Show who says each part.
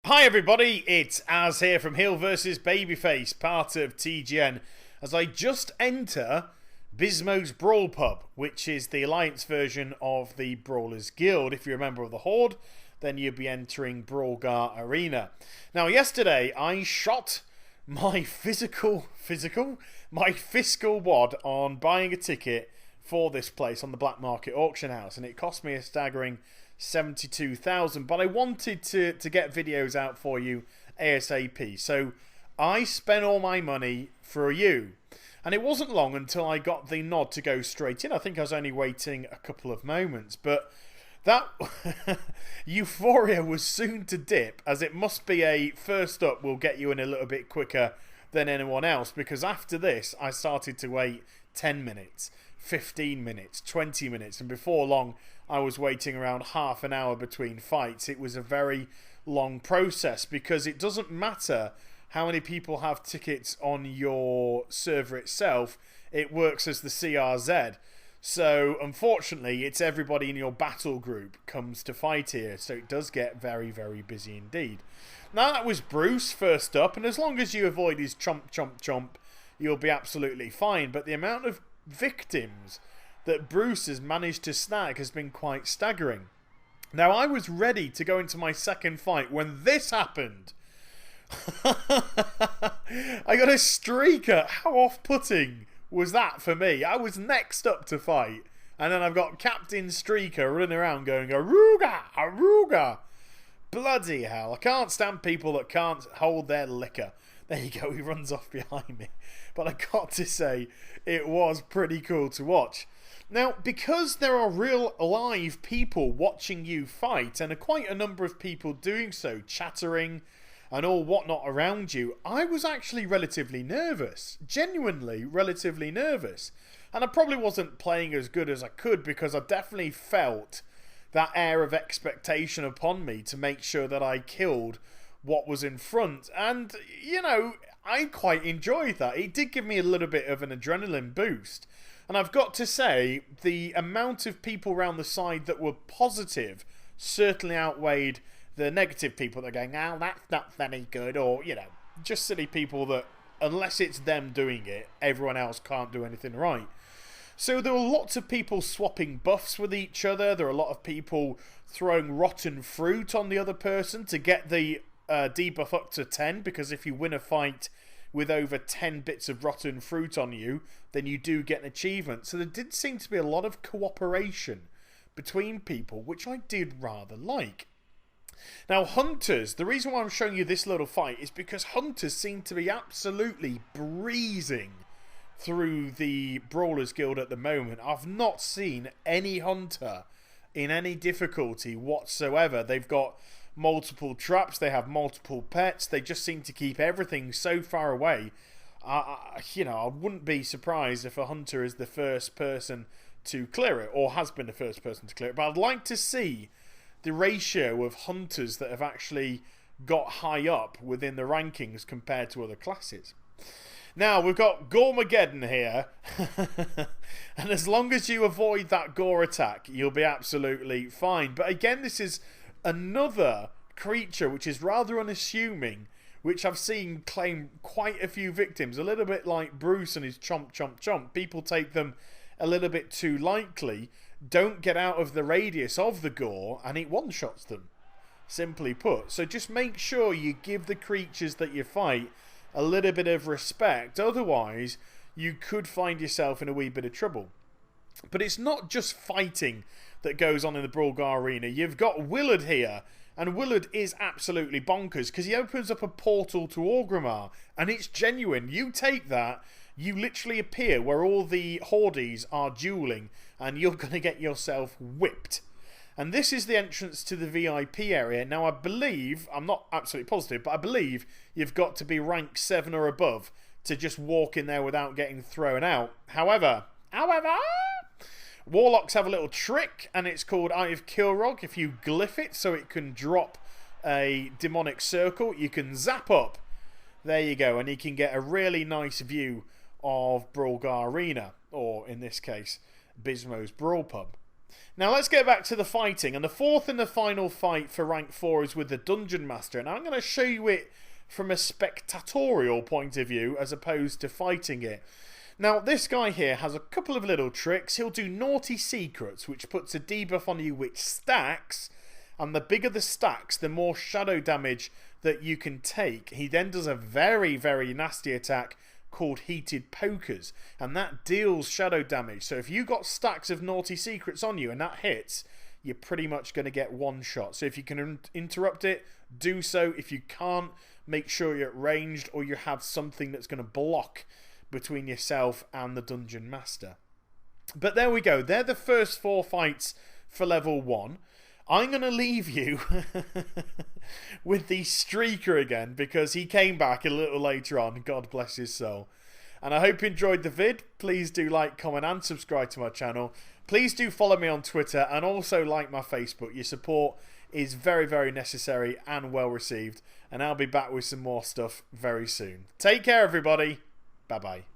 Speaker 1: Hi everybody, it's Az here from Heel vs Babyface, part of TGN, as I just enter Bizmo's Brawlpub, which is the Alliance version of the Brawlers Guild. If you're a member of the Horde, then you'll be entering Brawl'gar Arena. Now yesterday I shot my fiscal wad on buying a ticket for this place on the black market auction house, and it cost me a staggering 72,000, but I wanted to get videos out for you ASAP, so I spent all my money for you, and it wasn't long until I got the nod to go straight in. I think I was only waiting a couple of moments, but that euphoria was soon to dip, as it must be a first up will get you in a little bit quicker than anyone else, because after this I started to wait 10 minutes, 15 minutes, 20 minutes, and before long I was waiting around half an hour between fights. It was a very long process, because it doesn't matter how many people have tickets on your server itself, it works as the CRZ. So unfortunately it's everybody in your battle group comes to fight here, so it does get very, very busy indeed. Now that was Bruce first up, and as long as you avoid his chomp chomp chomp, you'll be absolutely fine, but the amount of victims that Bruce has managed to snag has been quite staggering. Now I was ready to go into my second fight when this happened. I got a streaker. How off-putting was that for me? I was next up to fight, and then I've got Captain Streaker running around going Aruga, Aruga. Bloody hell, I can't stand people that can't hold their liquor. There you go, he runs off behind me. But I got to say, it was pretty cool to watch. Now, because there are real live people watching you fight, and quite a number of people doing so, chattering and all whatnot around you, I was actually relatively nervous. Genuinely relatively nervous. And I probably wasn't playing as good as I could, because I definitely felt that air of expectation upon me to make sure that I killed what was in front. And, you know, I quite enjoyed that. It did give me a little bit of an adrenaline boost. And I've got to say, the amount of people around the side that were positive certainly outweighed the negative people that are going, oh, that's not very good, or, you know, just silly people that, unless it's them doing it, everyone else can't do anything right. So there were lots of people swapping buffs with each other. There were a lot of people throwing rotten fruit on the other person to get the debuff up to 10, because if you win a fight with over 10 bits of rotten fruit on you, then you do get an achievement. So there did seem to be a lot of cooperation between people, which I did rather like. Now, hunters, the reason why I'm showing you this little fight is because hunters seem to be absolutely breezing through the Brawlers Guild at the moment. I've not seen any hunter in any difficulty whatsoever. They've got multiple traps, they have multiple pets, they just seem to keep everything so far away. You know, I wouldn't be surprised if a hunter is the first person to clear it, or has been the first person to clear it, but I'd like to see the ratio of hunters that have actually got high up within the rankings compared to other classes. Now, we've got Gormageddon here, and as long as you avoid that gore attack, you'll be absolutely fine. But again, this is another creature which is rather unassuming, which I've seen claim quite a few victims, a little bit like Bruce and his chomp chomp chomp. People take them a little bit too lightly, don't get out of the radius of the gore, and it one-shots them, simply put. So just make sure you give the creatures that you fight a little bit of respect, otherwise you could find yourself in a wee bit of trouble. But it's not just fighting that goes on in the Brawl'gar arena. You've got Willard here, and Willard is absolutely bonkers, because he opens up a portal to Orgrimmar, and it's genuine. You take that, you literally appear where all the Hordes are dueling, and you're going to get yourself whipped. And this is the entrance to the VIP area. Now I believe, I'm not absolutely positive, but I believe you've got to be rank 7 or above to just walk in there without getting thrown out. However, Warlocks have a little trick, and it's called Eye of Kilrog. If you glyph it so it can drop a demonic circle, you can zap up. There you go, and you can get a really nice view of Brawl'gar Arena, or in this case, Bizmo's Brawlpub. Now let's get back to the fighting. And the fourth and the final fight for rank 4 is with the Dungeon Master. And I'm going to show you it from a spectatorial point of view as opposed to fighting it. Now this guy here has a couple of little tricks. He'll do Naughty Secrets, which puts a debuff on you which stacks. And the bigger the stacks, the more shadow damage that you can take. He then does a very, very nasty attack called Heated Pokers, and that deals shadow damage. So if you got stacks of Naughty Secrets on you and that hits, you're pretty much going to get one shot. So if you can interrupt it, do so. If you can't, make sure you're at ranged or you have something that's going to block between yourself and the Dungeon Master. But there we go. They're the first 4 fights for level 1. I'm going to leave you with the Streaker again because he came back a little later on. God bless his soul. And I hope you enjoyed the vid. Please do like, comment and subscribe to my channel. Please do follow me on Twitter and also like my Facebook. Your support is very, very necessary and well received. And I'll be back with some more stuff very soon. Take care, everybody. Bye-bye.